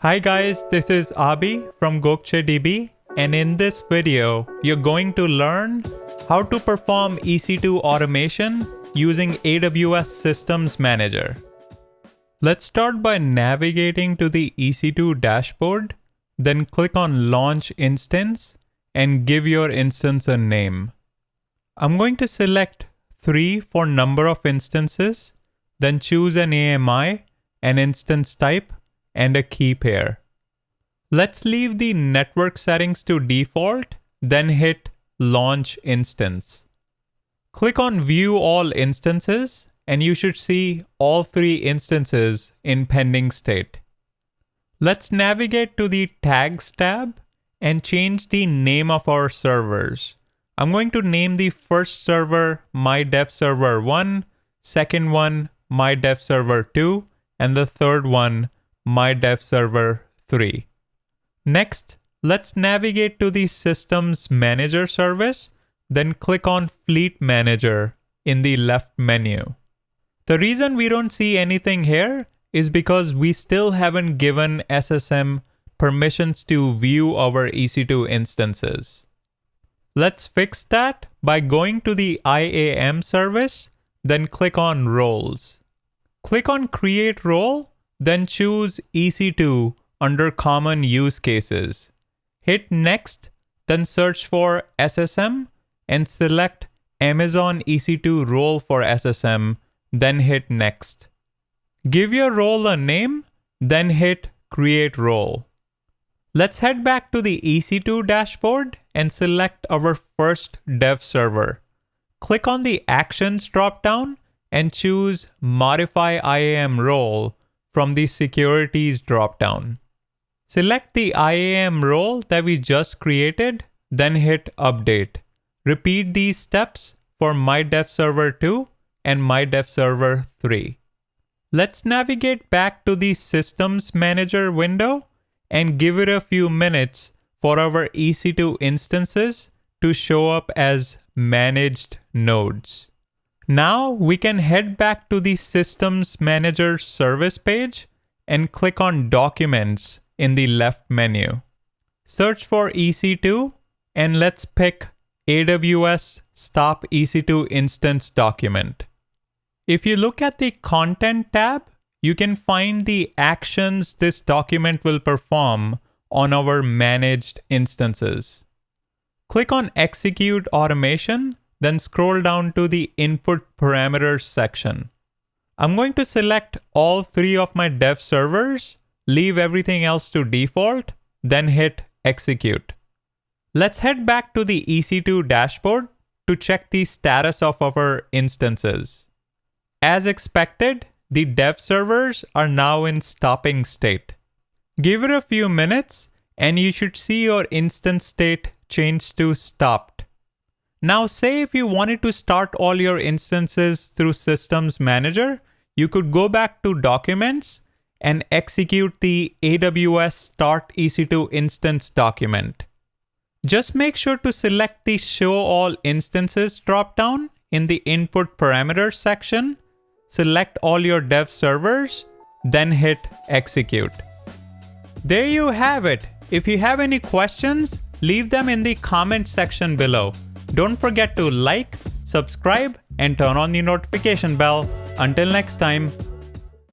Hi guys, this is Abhi from Gokcedb, and in this video, you're going to learn how to perform EC2 automation using AWS Systems Manager. Let's start by navigating to the EC2 dashboard, then click on Launch Instance and give your instance a name. I'm going to select 3 for number of instances, then choose an AMI, an instance type, and a key pair. Let's leave the network settings to default, then hit Launch Instance. Click on View All Instances, and you should see all 3 instances in pending state. Let's navigate to the Tags tab and change the name of our servers. I'm going to name the first server MyDevServer1, second one MyDevServer2, and the third one MyDevServer3. Next, let's navigate to the Systems Manager service, then click on Fleet Manager in the left menu. The reason we don't see anything here is because we still haven't given SSM permissions to view our EC2 instances. Let's fix that by going to the IAM service, then click on Roles. Click on Create Role, then choose EC2 under Common Use Cases. Hit Next, then search for SSM and select Amazon EC2 role for SSM, then hit Next. Give your role a name, then hit Create Role. Let's head back to the EC2 dashboard and select our first dev server. Click on the Actions dropdown and choose Modify IAM Role from the Securities dropdown. Select the IAM role that we just created, then hit Update. Repeat these steps for MyDevServer2 and MyDevServer3. Let's navigate back to the Systems Manager window and give it a few minutes for our EC2 instances to show up as managed nodes. Now we can head back to the Systems Manager service page and click on Documents in the left menu. Search for EC2 and let's pick AWS Stop EC2 Instance document. If you look at the Content tab, you can find the actions this document will perform on our managed instances. Click on Execute Automation, then scroll down to the Input Parameters section. I'm going to select all 3 of my dev servers, leave everything else to default, then hit Execute. Let's head back to the EC2 dashboard to check the status of our instances. As expected, the dev servers are now in stopping state. Give it a few minutes and you should see your instance state change to stopped. Now say if you wanted to start all your instances through Systems Manager, you could go back to Documents and execute the AWS Start EC2 Instance document. Just make sure to select the Show All Instances dropdown in the Input Parameters section, select all your dev servers, then hit Execute. There you have it. If you have any questions, leave them in the comment section below. Don't forget to like, subscribe, and turn on the notification bell. Until next time,